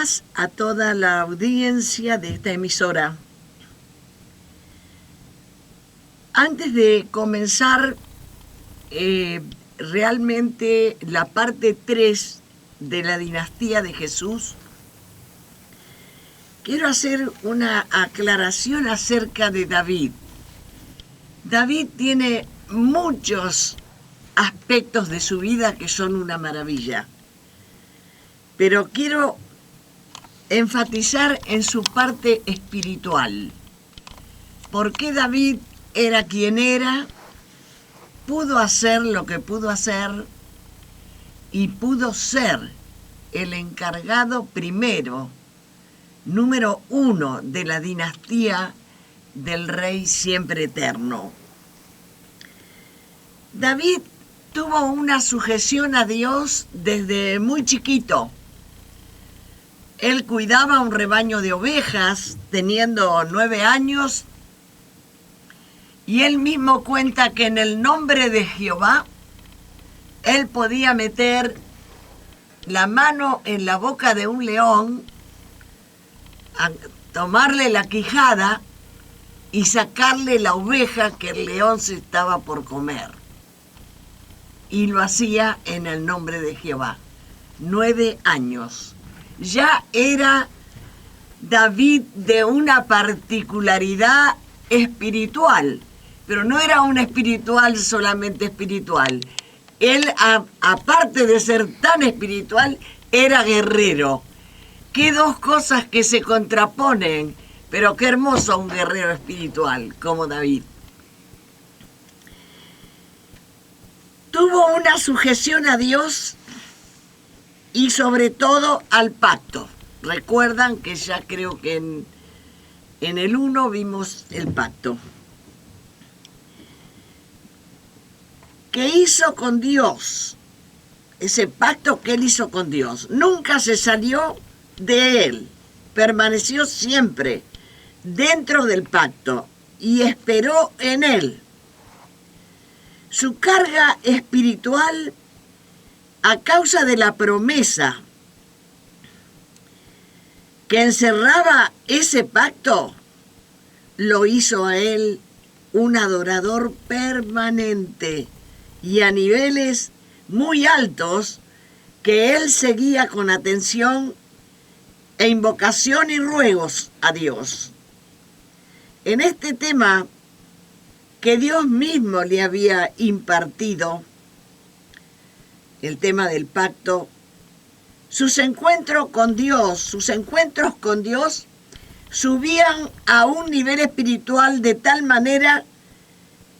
días a toda la audiencia de esta emisora. Antes de comenzar realmente la parte 3 de la dinastía de Jesús, quiero hacer una aclaración acerca de David. David tiene muchos aspectos de su vida que son una maravilla, pero quiero enfatizar en su parte espiritual. ¿Por qué David era quien era? Pudo hacer lo que pudo hacer y pudo ser el encargado primero, número 1 de la dinastía del Rey siempre eterno. David tuvo una sujeción a Dios desde muy chiquito. Él cuidaba un rebaño de ovejas teniendo 9 años y él mismo cuenta que en el nombre de Jehová él podía meter la mano en la boca de un león, a tomarle la quijada y sacarle la oveja que el león se estaba por comer. Y lo hacía en el nombre de Jehová. 9 años. Ya era David de una particularidad espiritual, pero no era un espiritual solamente espiritual. Él, aparte de ser tan espiritual, era guerrero. Qué dos cosas que se contraponen, pero qué hermoso un guerrero espiritual como David. Tuvo una sujeción a Dios y sobre todo al pacto. Recuerdan que ya creo que en el 1 vimos el pacto. ¿Qué hizo con Dios? Ese pacto que él hizo con Dios. Nunca se salió de él. Permaneció siempre dentro del pacto y esperó en él. Su carga espiritual, a causa de la promesa que encerraba ese pacto, lo hizo a él un adorador permanente y a niveles muy altos que él seguía con atención e invocación y ruegos a Dios. En este tema que Dios mismo le había impartido, el tema del pacto, sus encuentros con Dios subían a un nivel espiritual de tal manera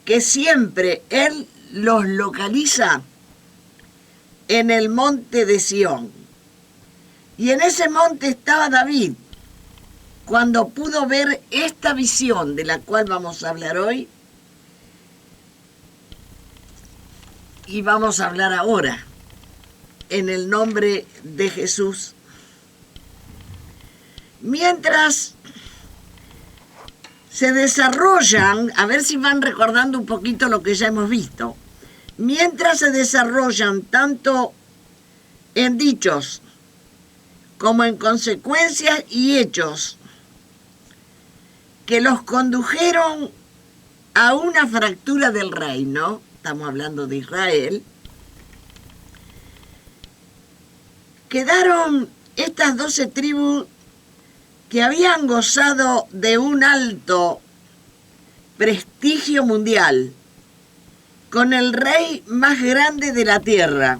que siempre él los localiza en el monte de Sión. Y en ese monte estaba David, cuando pudo ver esta visión de la cual vamos a hablar hoy, y vamos a hablar ahora, en el nombre de Jesús. Mientras se desarrollan, a ver si van recordando un poquito lo que ya hemos visto, mientras se desarrollan tanto en dichos como en consecuencias y hechos que los condujeron a una fractura del reino, estamos hablando de Israel, quedaron estas 12 tribus que habían gozado de un alto prestigio mundial, con el rey más grande de la tierra.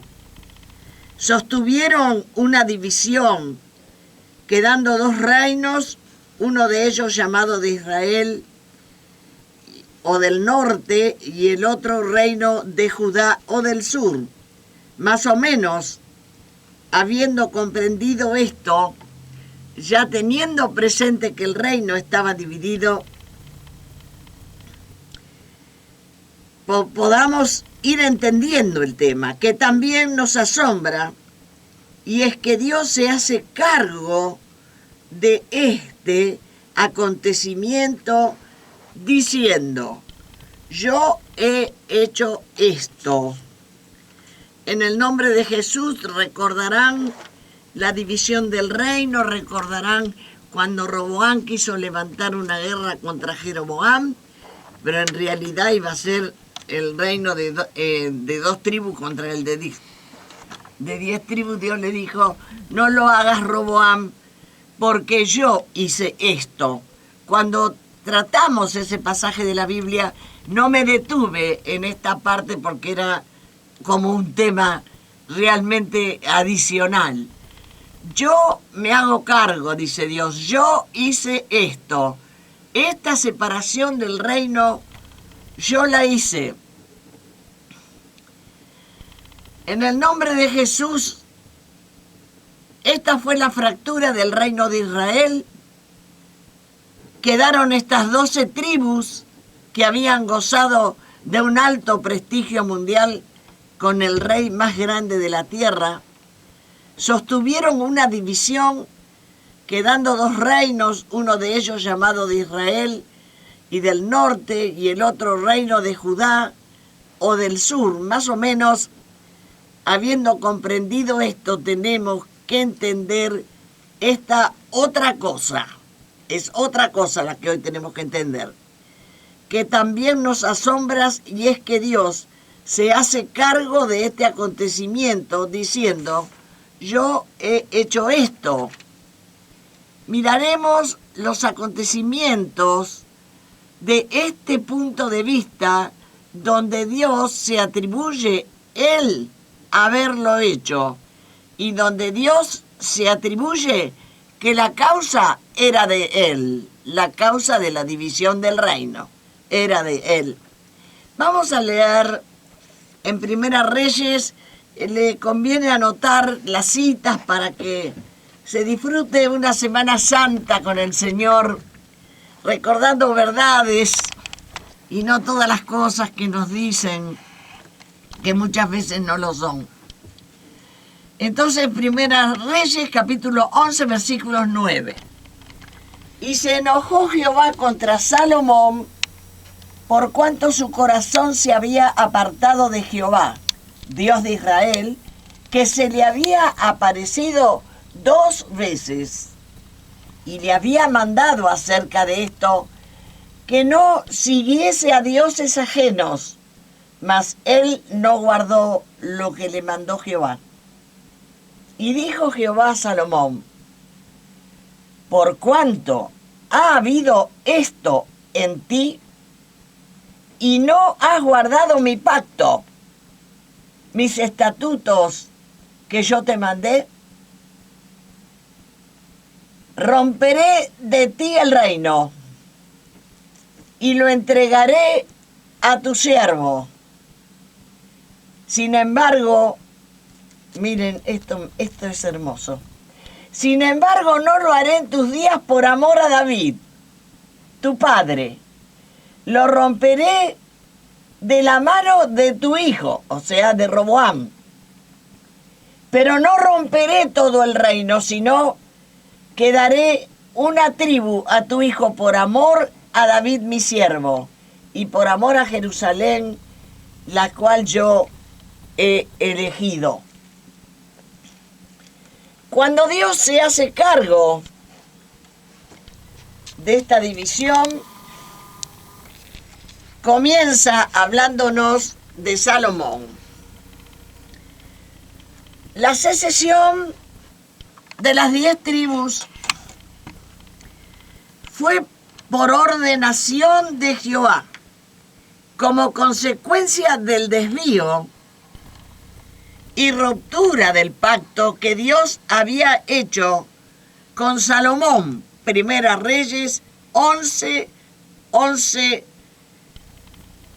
Sostuvieron una división, quedando 2 reinos, uno de ellos llamado de Israel o del norte y el otro reino de Judá o del sur. Más o menos, habiendo comprendido esto, ya teniendo presente que el reino estaba dividido, podamos ir entendiendo el tema, que también nos asombra, y es que Dios se hace cargo de este acontecimiento diciendo: yo he hecho esto. En el nombre de Jesús recordarán la división del reino. Recordarán cuando Roboam quiso levantar una guerra contra Jeroboam, pero en realidad iba a ser el reino de 2 tribus contra el de 10 tribus. Dios le dijo, no lo hagas, Roboam, porque yo hice esto. Cuando tratamos ese pasaje de la Biblia, no me detuve en esta parte porque era como un tema realmente adicional. Yo me hago cargo, dice Dios, yo hice esto. Esta separación del reino, yo la hice. En el nombre de Jesús, esta fue la fractura del reino de Israel. Quedaron estas 12 tribus que habían gozado de un alto prestigio mundial con el rey más grande de la tierra. Sostuvieron una división, quedando 2 reinos, uno de ellos llamado de Israel y del norte, y el otro reino de Judá o del sur. Más o menos, habiendo comprendido esto, tenemos que entender esta otra cosa. Es otra cosa la que hoy tenemos que entender, que también nos asombra, y es que Dios se hace cargo de este acontecimiento diciendo, yo he hecho esto. Miraremos los acontecimientos de este punto de vista donde Dios se atribuye Él haberlo hecho y donde Dios se atribuye que la causa era de Él, la causa de la división del reino era de Él. Vamos a leer en Primera Reyes. Le conviene anotar las citas para que se disfrute una Semana Santa con el Señor, recordando verdades y no todas las cosas que nos dicen, que muchas veces no lo son. Entonces, Primera Reyes, capítulo 11, versículos 9. Y se enojó Jehová contra Salomón, por cuanto su corazón se había apartado de Jehová, Dios de Israel, que se le había aparecido 2 veces, y le había mandado acerca de esto, que no siguiese a dioses ajenos, mas él no guardó lo que le mandó Jehová. Y dijo Jehová a Salomón, por cuanto ha habido esto en ti, y no has guardado mi pacto, mis estatutos que yo te mandé, romperé de ti el reino y lo entregaré a tu siervo. Sin embargo, miren, esto es hermoso. Sin embargo, no lo haré en tus días por amor a David, tu padre. Lo romperé de la mano de tu hijo, o sea, de Roboam. Pero no romperé todo el reino, sino que daré una tribu a tu hijo por amor a David mi siervo, y por amor a Jerusalén, la cual yo he elegido. Cuando Dios se hace cargo de esta división, comienza hablándonos de Salomón. La secesión de las 10 tribus fue por ordenación de Jehová, como consecuencia del desvío y ruptura del pacto que Dios había hecho con Salomón. Primera Reyes 11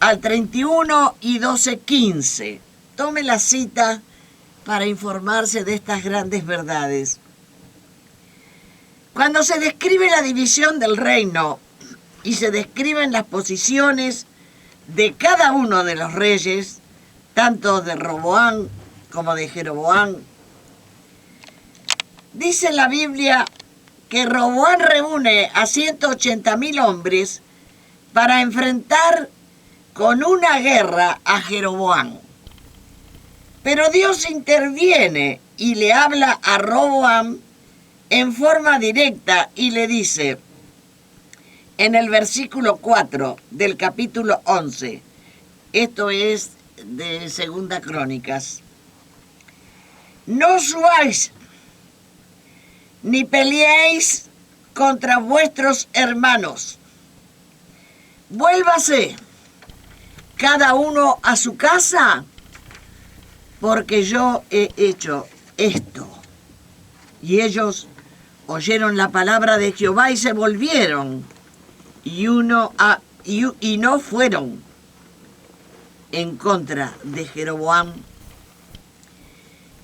al 31 y 12:15. Tome la cita para informarse de estas grandes verdades. Cuando se describe la división del reino y se describen las posiciones de cada uno de los reyes, tanto de Roboam como de Jeroboam, dice la Biblia que Roboam reúne a 180,000 hombres para enfrentar con una guerra a Jeroboam. Pero Dios interviene y le habla a Roboam en forma directa y le dice, en el versículo 4 del capítulo 11, esto es de Segunda Crónicas, no subáis ni peleéis contra vuestros hermanos. Vuélvase cada uno a su casa, porque yo he hecho esto. Y ellos oyeron la palabra de Jehová y se volvieron, y no fueron en contra de Jeroboam.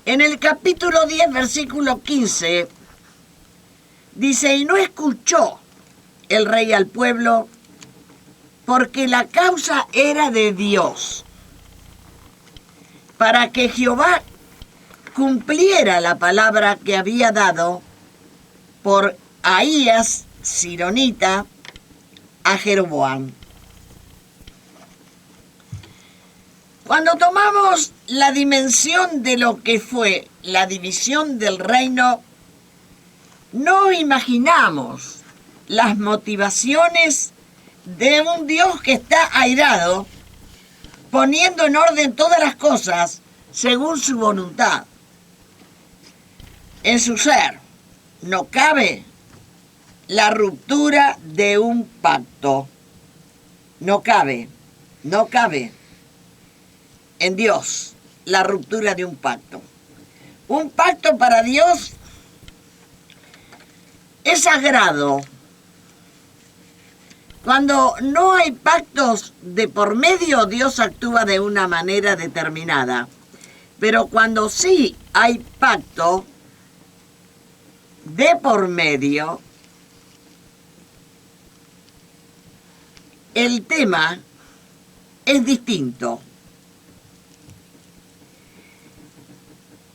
En el capítulo 10, versículo 15, dice, y no escuchó el rey al pueblo, porque la causa era de Dios, para que Jehová cumpliera la palabra que había dado por Ahías, Sironita, a Jeroboam. Cuando tomamos la dimensión de lo que fue la división del reino, no imaginamos las motivaciones de un Dios que está airado, poniendo en orden todas las cosas según su voluntad. En su ser no cabe la ruptura de un pacto. No cabe en Dios la ruptura de un pacto. Un pacto para Dios es sagrado. Cuando no hay pactos de por medio, Dios actúa de una manera determinada. Pero cuando sí hay pacto de por medio, el tema es distinto.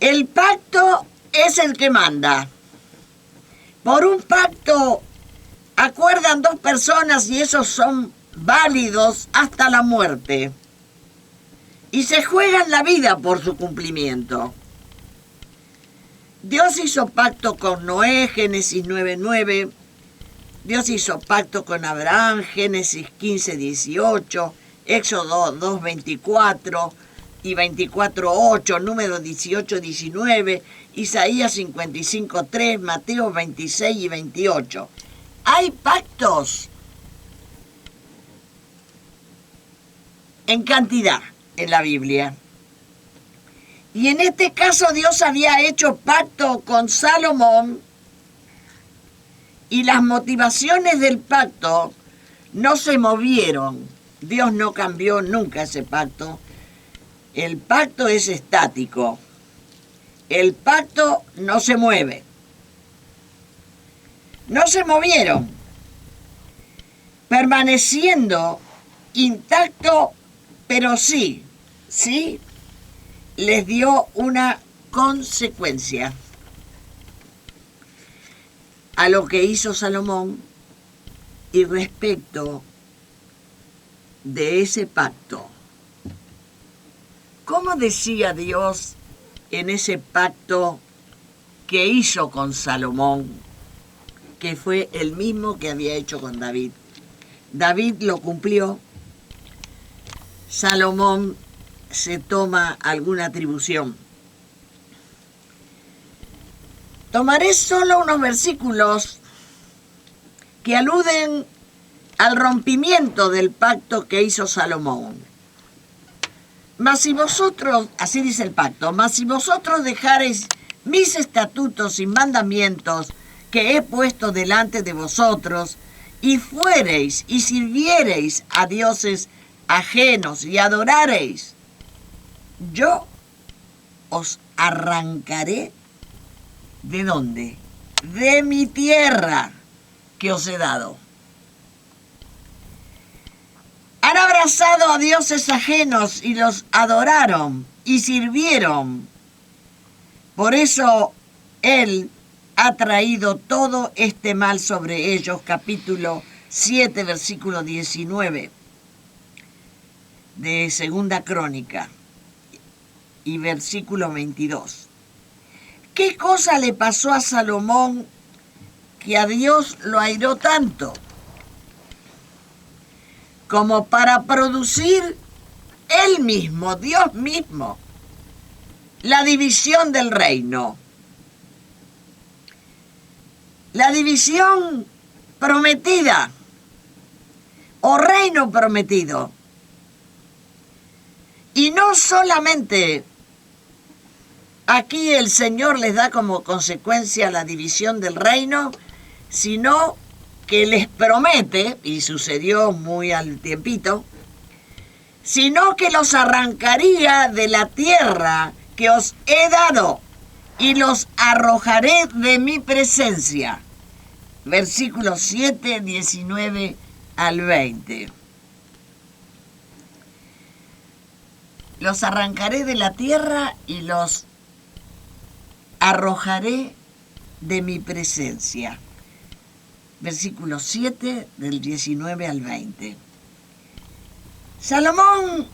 El pacto es el que manda. Por un pacto acuerdan dos personas y esos son válidos hasta la muerte. Y se juegan la vida por su cumplimiento. Dios hizo pacto con Noé, Génesis 9:9. Dios hizo pacto con Abraham, Génesis 15:18, Éxodo 2:24 y 24:8, Números 18:19, Isaías 55:3, Mateo 26 y 28. Hay pactos en cantidad en la Biblia. Y en este caso Dios había hecho pacto con Salomón y las motivaciones del pacto no se movieron. Dios no cambió nunca ese pacto. El pacto es estático. El pacto no se mueve. No se movieron, permaneciendo intacto, pero sí les dio una consecuencia a lo que hizo Salomón y respecto de ese pacto. ¿Cómo decía Dios en ese pacto que hizo con Salomón, que fue el mismo que había hecho con David? David lo cumplió. Salomón se toma alguna atribución. Tomaré solo unos versículos que aluden al rompimiento del pacto que hizo Salomón. Mas si vosotros, así dice el pacto, mas si vosotros dejareis mis estatutos y mandamientos que he puesto delante de vosotros, y fuereis y sirviereis a dioses ajenos y adorareis, yo os arrancaré. ¿De dónde? De mi tierra que os he dado. Han abrazado a dioses ajenos y los adoraron y sirvieron. Por eso Él ha traído todo este mal sobre ellos. Capítulo 7, versículo 19 de Segunda Crónica y versículo 22. ¿Qué cosa le pasó a Salomón que a Dios lo airó tanto? Como para producir él mismo, Dios mismo, la división del reino. La división prometida o reino prometido. Y no solamente aquí el Señor les da como consecuencia la división del reino, sino que les promete, y sucedió muy al tiempito, sino que los arrancaría de la tierra que os he dado y los arrojaré de mi presencia. Versículos 7, 19 al 20. Los arrancaré de la tierra y los arrojaré de mi presencia. Versículo 7 del 19 al 20. Salomón,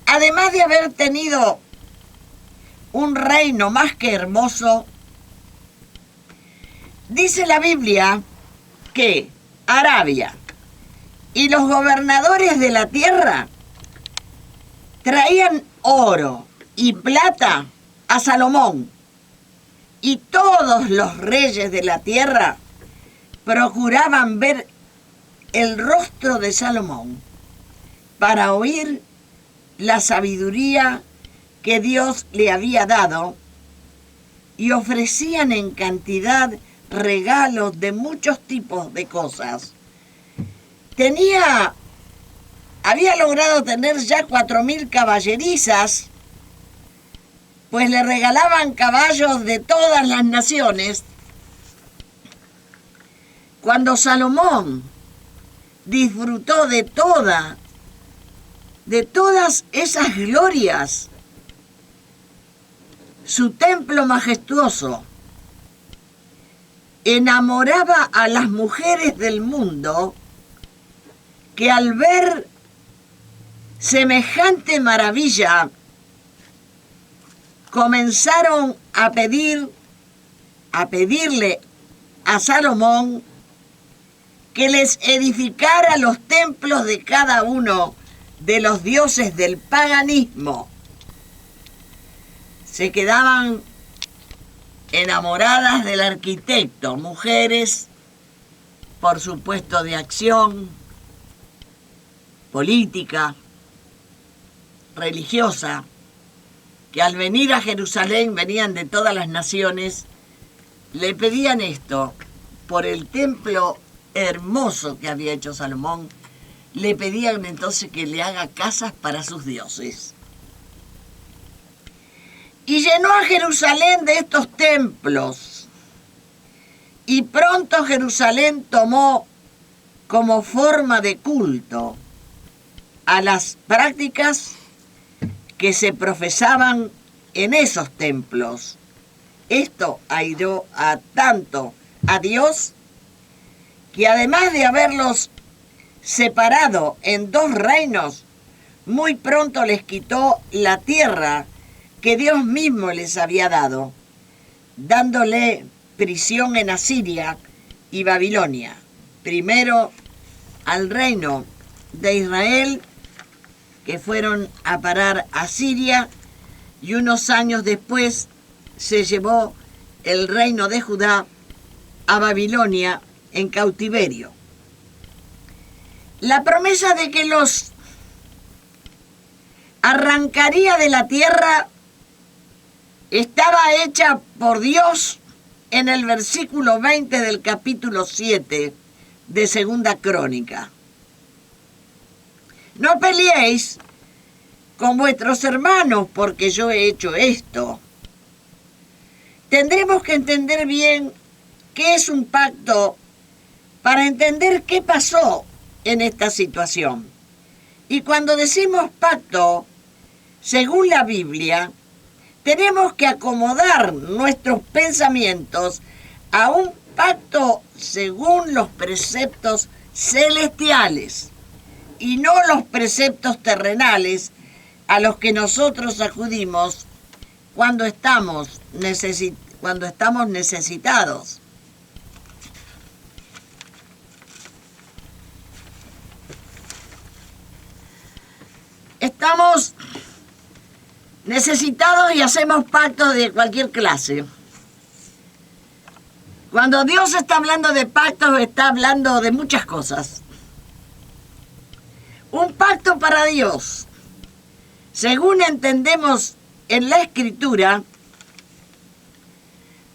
además de haber tenido un reino más que hermoso, dice la Biblia que Arabia y los gobernadores de la tierra traían oro y plata a Salomón, y todos los reyes de la tierra procuraban ver el rostro de Salomón para oír la sabiduría que Dios le había dado, y ofrecían en cantidad regalos de muchos tipos de cosas. Había logrado tener ya 4.000 caballerizas, pues le regalaban caballos de todas las naciones. Cuando Salomón disfrutó de todas esas glorias, su templo majestuoso enamoraba a las mujeres del mundo, que al ver semejante maravilla comenzaron a pedirle a Salomón que les edificara los templos de cada uno de los dioses del paganismo. Se quedaban enamoradas del arquitecto, mujeres, por supuesto, de acción política, religiosa, que al venir a Jerusalén, venían de todas las naciones, le pedían esto, por el templo hermoso que había hecho Salomón, le pedían entonces que le haga casas para sus dioses. Y llenó a Jerusalén de estos templos, y pronto Jerusalén tomó como forma de culto a las prácticas que se profesaban en esos templos. Esto airó tanto a Dios, que además de haberlos separado en 2 reinos, muy pronto les quitó la tierra que Dios mismo les había dado, dándole prisión en Asiria y Babilonia. Primero al reino de Israel, que fueron a parar a Siria, y unos años después se llevó el reino de Judá a Babilonia en cautiverio. La promesa de que los arrancaría de la tierra estaba hecha por Dios en el versículo 20 del capítulo 7 de Segunda Crónica. No peleéis con vuestros hermanos porque yo he hecho esto. Tendremos que entender bien qué es un pacto para entender qué pasó en esta situación. Y cuando decimos pacto, según la Biblia, tenemos que acomodar nuestros pensamientos a un pacto según los preceptos celestiales y no los preceptos terrenales a los que nosotros acudimos cuando estamos necesitados. Estamos necesitados y hacemos pactos de cualquier clase. Cuando Dios está hablando de pactos, está hablando de muchas cosas. Un pacto para Dios, según entendemos en la Escritura,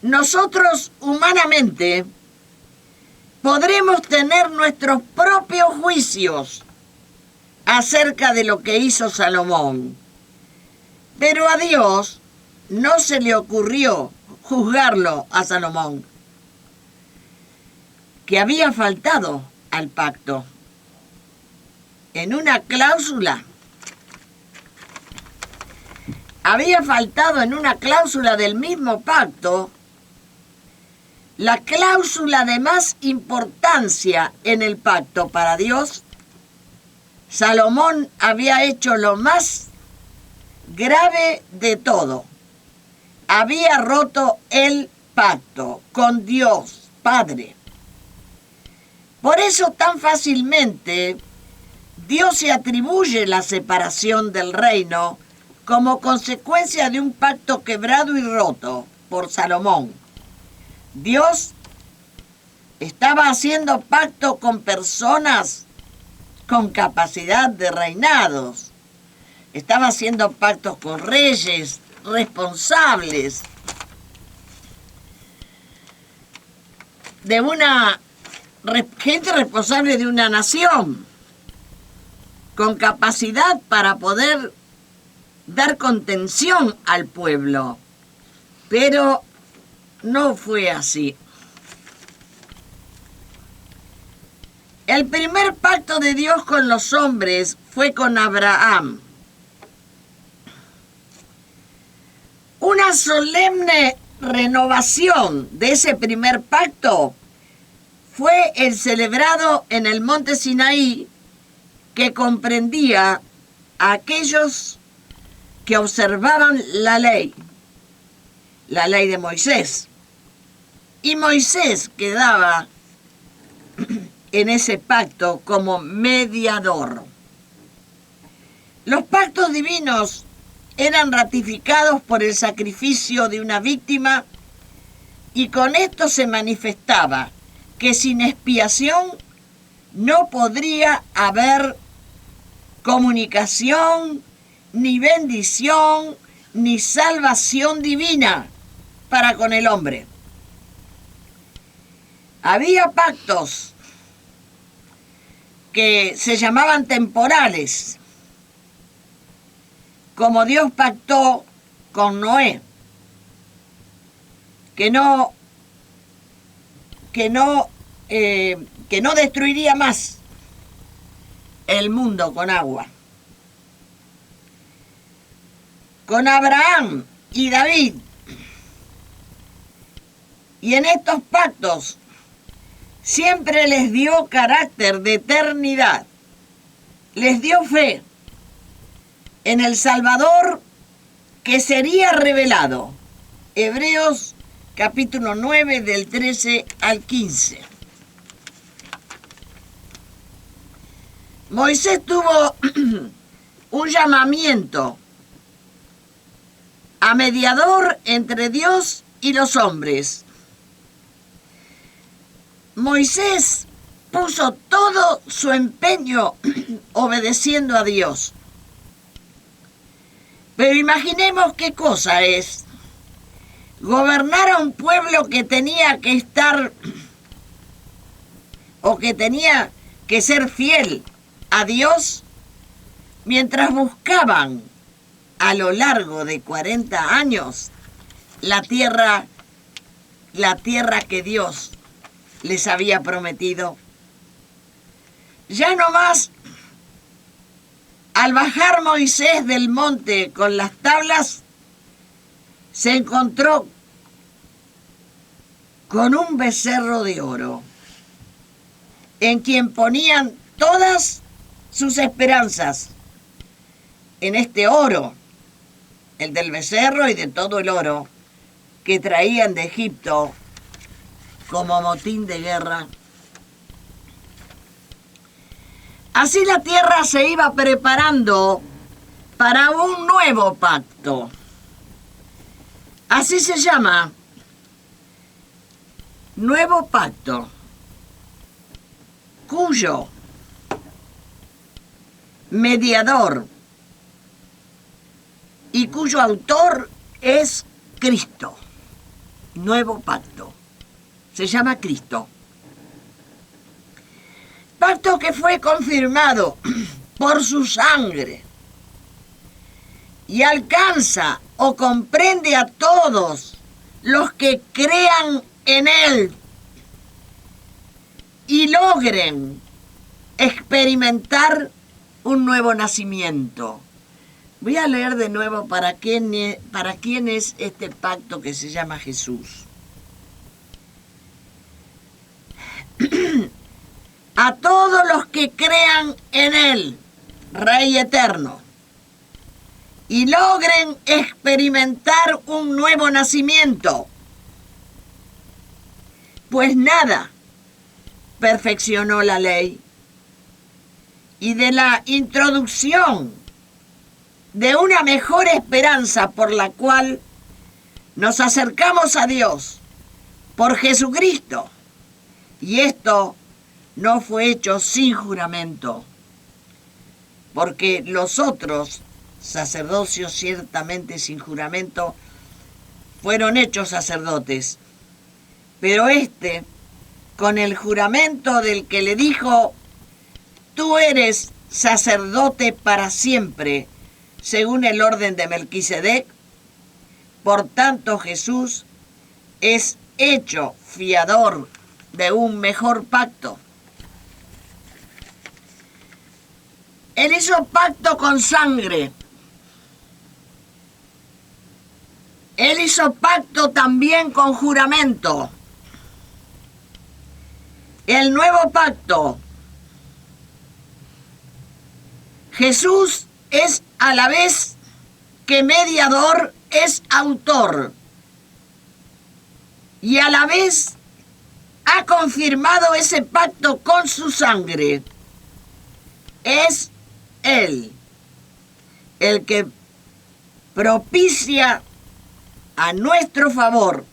nosotros humanamente podremos tener nuestros propios juicios acerca de lo que hizo Salomón. Pero a Dios no se le ocurrió juzgarlo a Salomón, que había faltado al pacto. En una cláusula, había faltado en una cláusula del mismo pacto, la cláusula de más importancia en el pacto para Dios. Salomón había hecho lo más grave de todo. Había roto el pacto con Dios Padre. Por eso tan fácilmente Dios se atribuye la separación del reino como consecuencia de un pacto quebrado y roto por Salomón. Dios estaba haciendo pacto con personas con capacidad de reinados. Estaba haciendo pactos con reyes responsables de una gente responsable de una nación, con capacidad para poder dar contención al pueblo. Pero no fue así. El primer pacto de Dios con los hombres fue con Abraham. Una solemne renovación de ese primer pacto fue el celebrado en el monte Sinaí, que comprendía a aquellos que observaban la ley de Moisés. Y Moisés quedaba en ese pacto como mediador. Los pactos divinos eran ratificados por el sacrificio de una víctima, y con esto se manifestaba que sin expiación no podría haber comunicación, ni bendición, ni salvación divina para con el hombre. Había pactos que se llamaban temporales, como Dios pactó con Noé, que no destruiría más el mundo con agua. Con Abraham y David. Y en estos pactos siempre les dio carácter de eternidad. Les dio fe en el Salvador que sería revelado. Hebreos capítulo 9 del 13 al 15. Moisés tuvo un llamamiento a mediador entre Dios y los hombres. Moisés puso todo su empeño obedeciendo a Dios. Pero imaginemos qué cosa es gobernar a un pueblo que tenía que estar, o que tenía que ser fiel a Dios, mientras buscaban a lo largo de 40 años la tierra que Dios les había prometido. Ya no más, al bajar Moisés del monte con las tablas, se encontró con un becerro de oro, en quien ponían todas sus esperanzas, en este oro. el del becerro y de todo el oro que traían de Egipto como motín de guerra. Así la tierra se iba preparando para un nuevo pacto. Así se llama, nuevo pacto, cuyo mediador y cuyo autor es Cristo. Nuevo pacto. Se llama Cristo. Pacto que fue confirmado por su sangre y alcanza o comprende a todos los que crean en Él y logren experimentar un nuevo nacimiento. Voy a leer de nuevo para quién es este pacto que se llama Jesús. A todos los que crean en Él, Rey eterno, y logren experimentar un nuevo nacimiento, pues nada perfeccionó la ley, y de la introducción de una mejor esperanza por la cual nos acercamos a Dios por Jesucristo, y esto no fue hecho sin juramento, porque los otros sacerdocios ciertamente sin juramento fueron hechos sacerdotes, pero este con el juramento del que le dijo: tú eres sacerdote para siempre, según el orden de Melquisedec. Por tanto, Jesús es hecho fiador de un mejor pacto. Él hizo pacto con sangre. Él hizo pacto también con juramento. El nuevo pacto. Jesús es a la vez que mediador, es autor. Y a la vez ha confirmado ese pacto con su sangre. Es Él el que propicia a nuestro favor,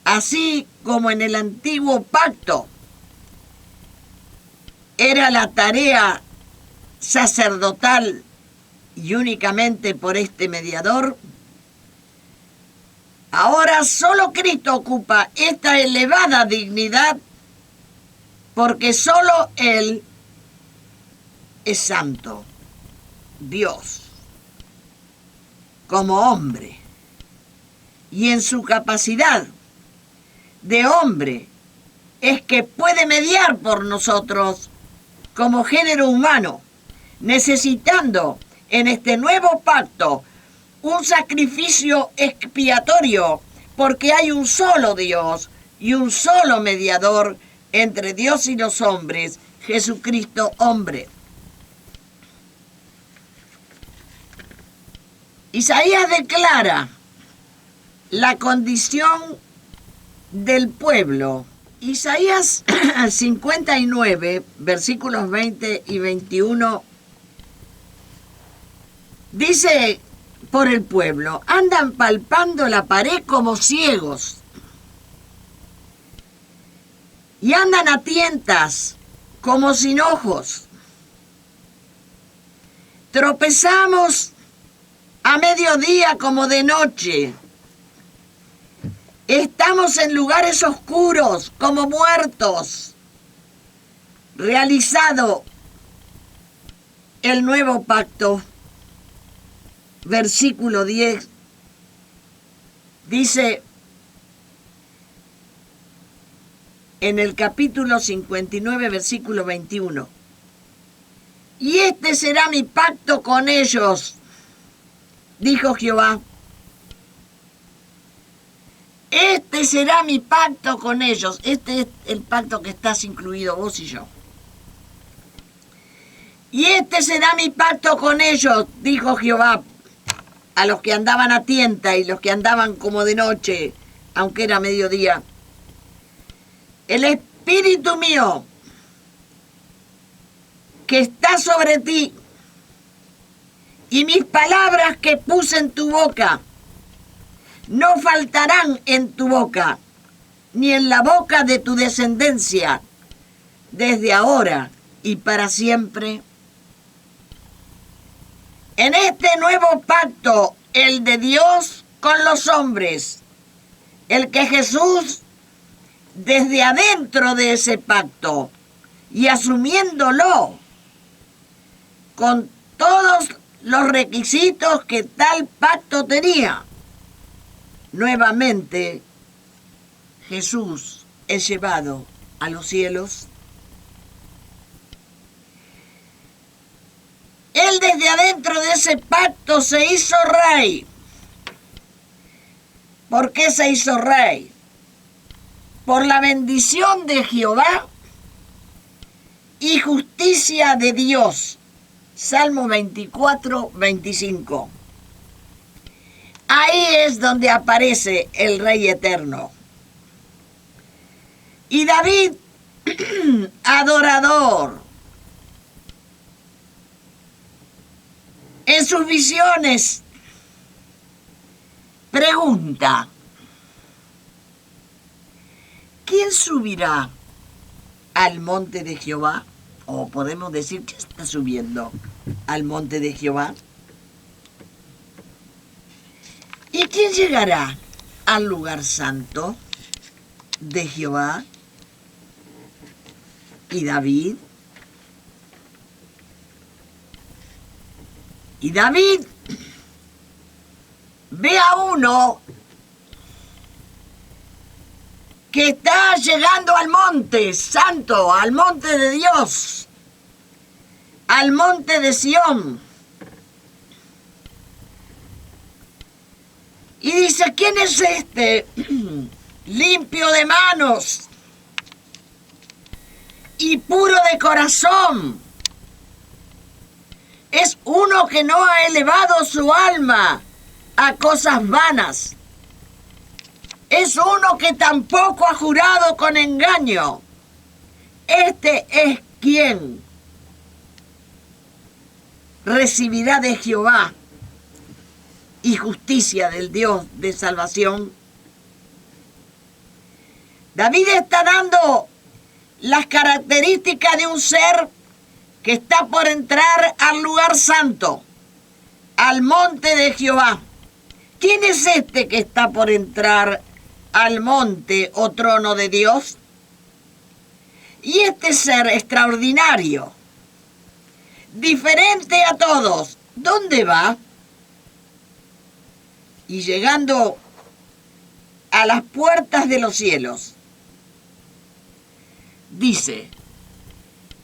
así como en el antiguo pacto era la tarea sacerdotal y únicamente por este mediador. Ahora solo Cristo ocupa esta elevada dignidad, porque solo Él es santo, Dios, como hombre, y en su capacidad de hombre es que puede mediar por nosotros como género humano, necesitando en este nuevo pacto un sacrificio expiatorio, porque hay un solo Dios y un solo mediador entre Dios y los hombres, Jesucristo hombre. Isaías declara la condición del pueblo. Isaías 59, versículos 20 y 21, dice por el pueblo: andan palpando la pared como ciegos y andan a tientas como sin ojos. Tropezamos a mediodía como de noche. Estamos en lugares oscuros como muertos. Realizado el nuevo pacto, versículo 10, dice en el capítulo 59, versículo 21: y este será mi pacto con ellos, dijo Jehová. Este será mi pacto con ellos. Este es el pacto que estás incluido vos y yo. Y este será mi pacto con ellos, dijo Jehová. a los que andaban a tienta y los que andaban como de noche, aunque era mediodía: el Espíritu mío que está sobre ti, y mis palabras que puse en tu boca no faltarán en tu boca, ni en la boca de tu descendencia, desde ahora y para siempre. En este nuevo pacto, el de Dios con los hombres, el que Jesús, desde adentro de ese pacto y asumiéndolo con todos los requisitos que tal pacto tenía, nuevamente Jesús es llevado a los cielos. Él desde adentro de ese pacto se hizo rey. ¿Por qué se hizo rey? Por la bendición de Jehová y justicia de Dios. Salmo 24, 25. Ahí es donde aparece el Rey Eterno. Y David, adorador, en sus visiones pregunta: ¿quién subirá al monte de Jehová? O podemos decir, ¿qué está subiendo al monte de Jehová? ¿Y quién llegará al lugar santo de Jehová? ¿Y David? Y David ve a uno que está llegando al monte santo, al monte de Dios, al monte de Sión. Y dice: ¿quién es este? Limpio de manos y puro de corazón. Es uno que no ha elevado su alma a cosas vanas. Es uno que tampoco ha jurado con engaño. Este es quien recibirá de Jehová y justicia del Dios de salvación. David está dando las características de un ser que está por entrar al lugar santo, al monte de Jehová. ¿Quién es este que está por entrar al monte o trono de Dios? Y este ser extraordinario, diferente a todos, ¿dónde va? Y llegando a las puertas de los cielos, dice: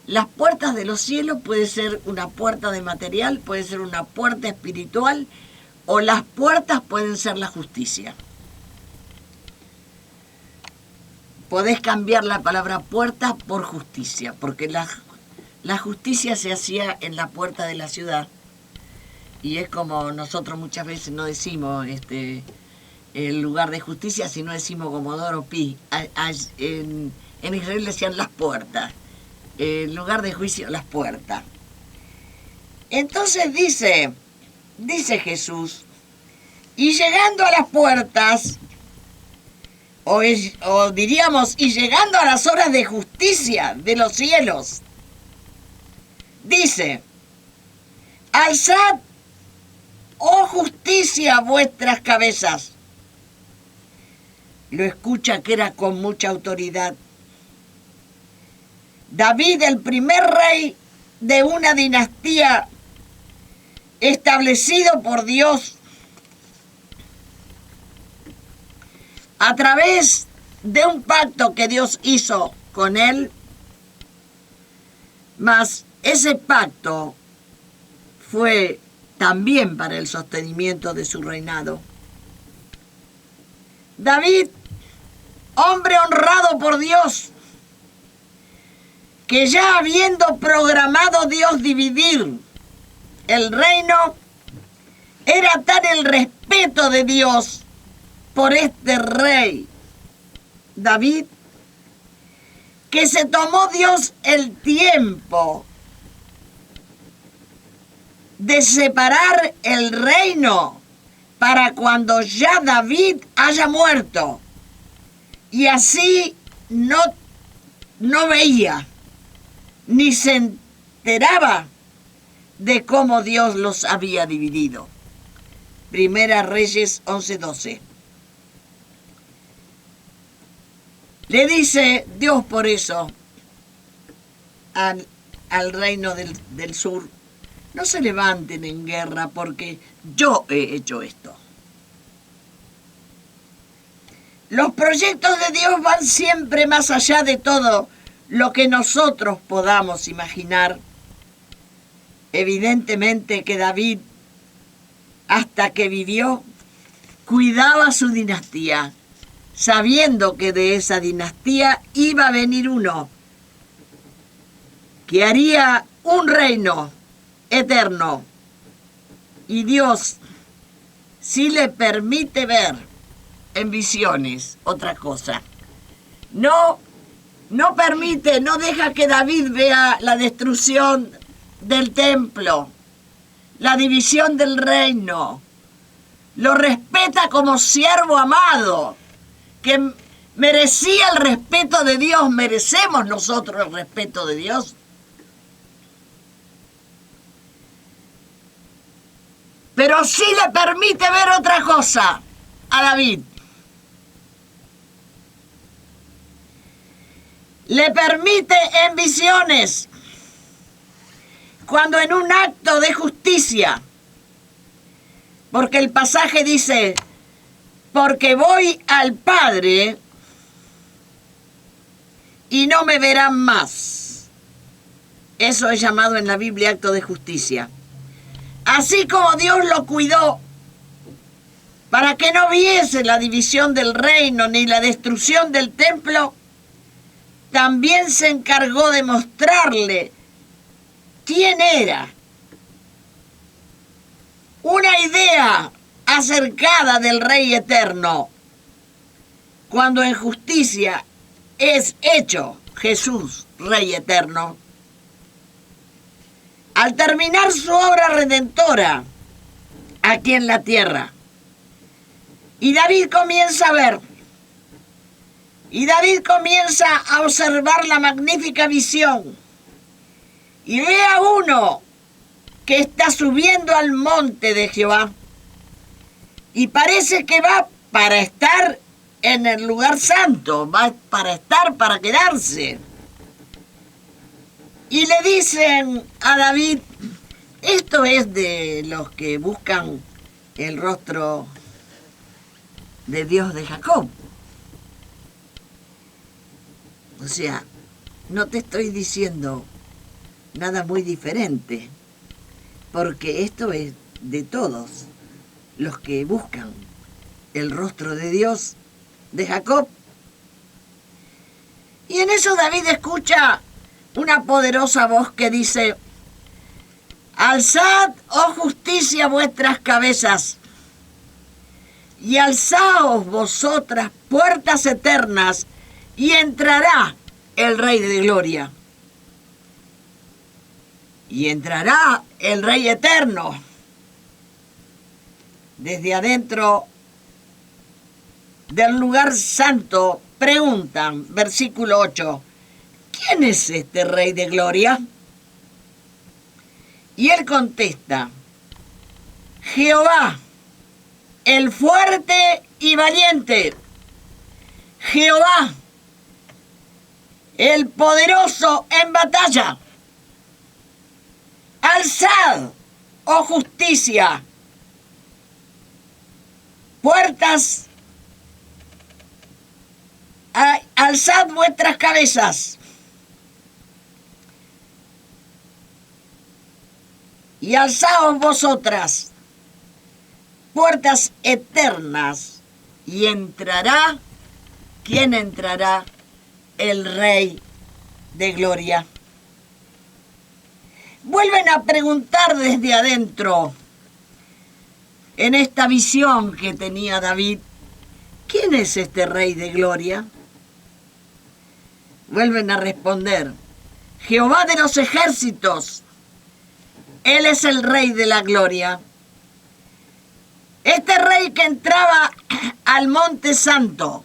las puertas de los cielos puede ser una puerta de material, puede ser una puerta espiritual, o las puertas pueden ser la justicia. Podés cambiar la palabra puerta por justicia, porque la justicia se hacía en la puerta de la ciudad. Y es como nosotros muchas veces no decimos el lugar de justicia, sino decimos Comodoro Pi. En Israel decían las puertas. El lugar de juicio, las puertas. Entonces dice Jesús: y llegando a las puertas, o diríamos, y llegando a las horas de justicia de los cielos, dice: alzad, oh justicia, vuestras cabezas. Lo escucha que era con mucha autoridad. David, el primer rey de una dinastía establecido por Dios a través de un pacto que Dios hizo con él, mas ese pacto fue también para el sostenimiento de su reinado. David, hombre honrado por Dios, que ya habiendo programado Dios dividir el reino, Era tal el respeto de Dios por este rey David, que se tomó Dios el tiempo de separar el reino para cuando ya David haya muerto. Y así no veía ni se enteraba de cómo Dios los había dividido. Primera Reyes 11:12. Le dice Dios por eso al reino del sur: no se levanten en guerra porque yo he hecho esto. Los proyectos de Dios van siempre más allá de todo lo que nosotros podamos imaginar. Evidentemente que David, hasta que vivió, cuidaba su dinastía, sabiendo que de esa dinastía iba a venir uno que haría un reino eterno. Y Dios sí le permite ver en visiones otra cosa. No permite, no deja que David vea la destrucción del templo, la división del reino. Lo respeta como siervo amado, que merecía el respeto de Dios. ¿Merecemos nosotros el respeto de Dios? Pero sí le permite ver otra cosa a David. Le permite en visiones, cuando en un acto de justicia, porque el pasaje dice: porque voy al Padre y no me verán más. Eso es llamado en la Biblia acto de justicia. Así como Dios lo cuidó para que no viese la división del reino ni la destrucción del templo, también se encargó de mostrarle quién era. Una idea acercada del Rey Eterno, cuando en justicia es hecho Jesús Rey Eterno. Al terminar su obra redentora aquí en la tierra, y David comienza a ver, y David comienza a observar la magnífica visión, y ve a uno que está subiendo al monte de Jehová, y parece que va para estar en el lugar santo, va para quedarse. Y le dicen a David: esto es de los que buscan el rostro de Dios de Jacob. O sea, no te estoy diciendo nada muy diferente, porque esto es de todos los que buscan el rostro de Dios de Jacob. Y en eso David escucha una poderosa voz que dice: alzad, oh justicia, vuestras cabezas, y alzaos vosotras puertas eternas, y entrará el Rey de Gloria. Y entrará el Rey Eterno. Desde adentro del lugar santo preguntan, versículo 8, ¿quién es este Rey de Gloria? Y él contesta: Jehová, el fuerte y valiente, Jehová, el poderoso en batalla. Alzad, oh justicia, puertas, alzad vuestras cabezas, y alzaos vosotras, puertas eternas, y entrará, ¿quién entrará? El Rey de Gloria. Vuelven a preguntar desde adentro: en esta visión que tenía David, ¿quién es este Rey de gloria? Vuelven a responder, Jehová de los ejércitos, Él es el Rey de la gloria. Este rey que entraba al Monte Santo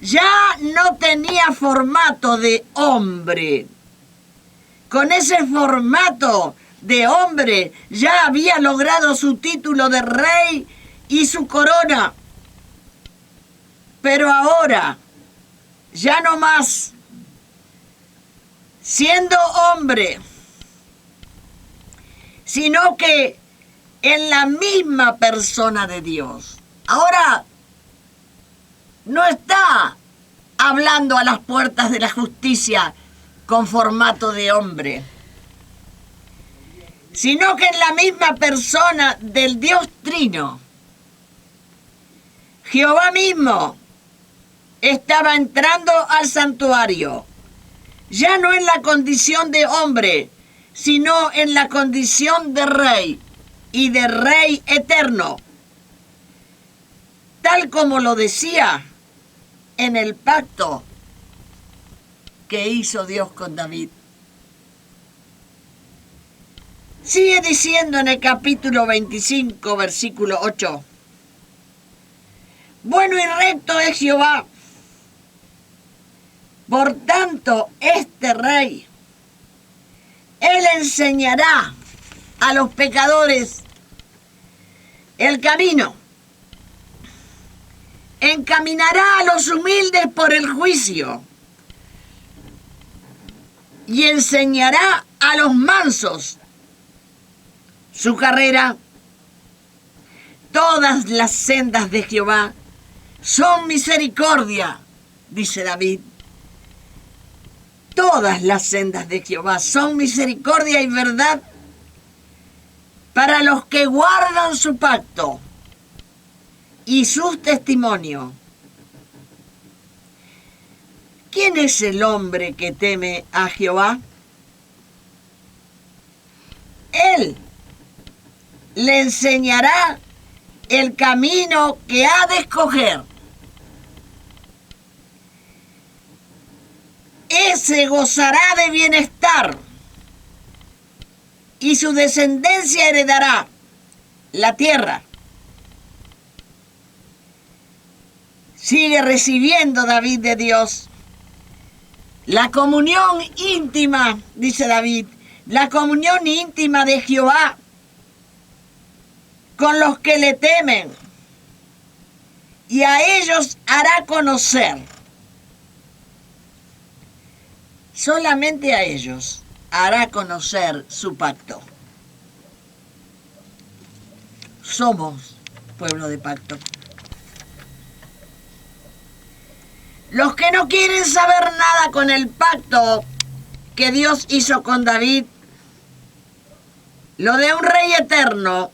ya no tenía formato de hombre. Con ese formato de hombre ya había logrado su título de rey y su corona. Pero ahora, ya no más, siendo hombre, sino que en la misma persona de Dios. Ahora no está hablando a las puertas de la justicia con formato de hombre, sino que en la misma persona del Dios Trino, Jehová mismo estaba entrando al santuario, ya no en la condición de hombre, sino en la condición de rey y de rey eterno, tal como lo decía en el pacto que hizo Dios con David. Sigue diciendo en el capítulo 25, versículo 8, bueno y recto es Jehová, por tanto este rey, él enseñará a los pecadores el camino, encaminará a los humildes por el juicio y enseñará a los mansos su carrera. Todas las sendas de Jehová son misericordia, dice David. Todas las sendas de Jehová son misericordia y verdad para los que guardan su pacto y sus testimonios. ¿Quién es el hombre que teme a Jehová? Él le enseñará el camino que ha de escoger. Ese gozará de bienestar y su descendencia heredará la tierra. Sigue recibiendo David de Dios la comunión íntima, dice David, la comunión íntima de Jehová con los que le temen, y a ellos hará conocer, solamente a ellos hará conocer su pacto. Somos pueblo de pacto. Los que no quieren saber nada con el pacto que Dios hizo con David, lo de un rey eterno,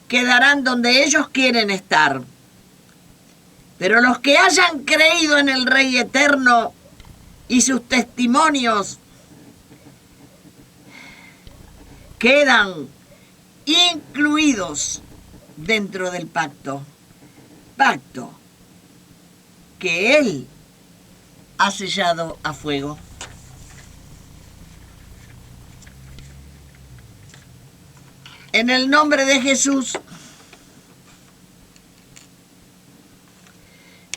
quedarán donde ellos quieren estar. Pero los que hayan creído en el Rey eterno y sus testimonios quedan incluidos dentro del pacto. Pacto que Él ha sellado a fuego. En el nombre de Jesús,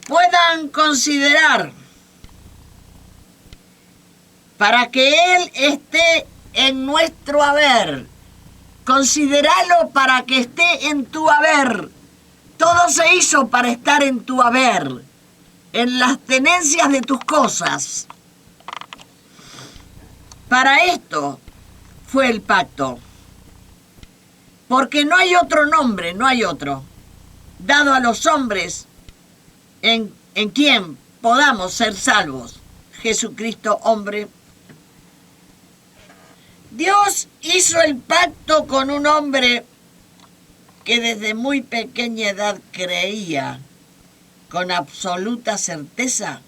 puedan considerar para que Él esté en nuestro haber. Considéralo para que esté en tu haber. Todo se hizo para estar en tu haber, en las tenencias de tus cosas. Para esto fue el pacto. Porque no hay otro nombre, no hay otro, dado a los hombres en quien podamos ser salvos. Jesucristo, hombre. Dios hizo el pacto con un hombre que desde muy pequeña edad creía con absoluta certeza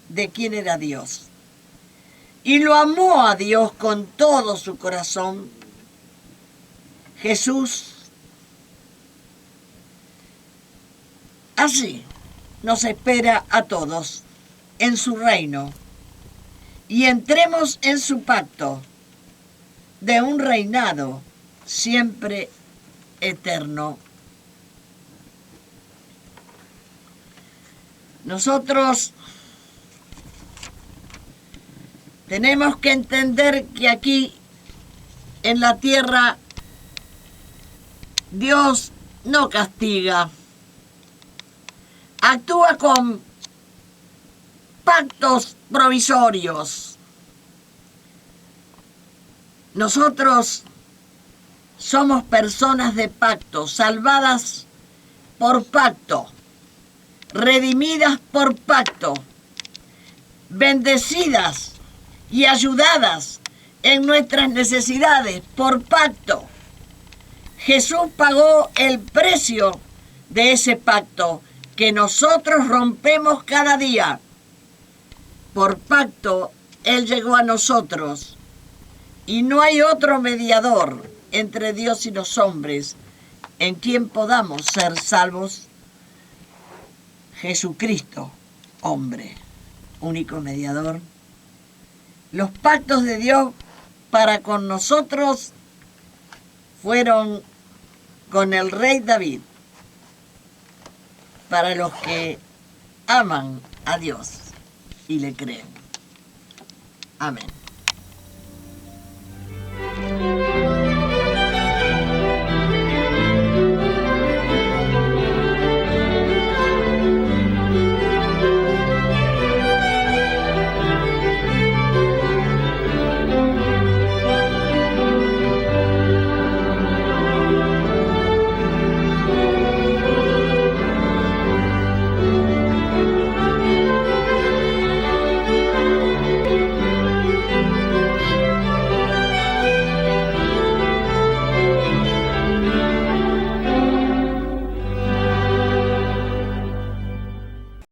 de quién era Dios. Y lo amó a Dios con todo su corazón. Jesús Así nos espera a todos en su reino y entremos en su pacto de un reinado siempre eterno. Nosotros tenemos que entender que aquí en la tierra Dios no castiga, actúa con pactos provisorios. Nosotros somos personas de pacto, salvadas por pacto, redimidas por pacto, bendecidas y ayudadas en nuestras necesidades por pacto. Jesús pagó el precio de ese pacto que nosotros rompemos cada día. Por pacto, Él llegó a nosotros y no hay otro mediador entre Dios y los hombres en quien podamos ser salvos. Jesucristo, hombre, único mediador. Los pactos de Dios para con nosotros fueron con el rey David, para los que aman a Dios y le creen. Amén.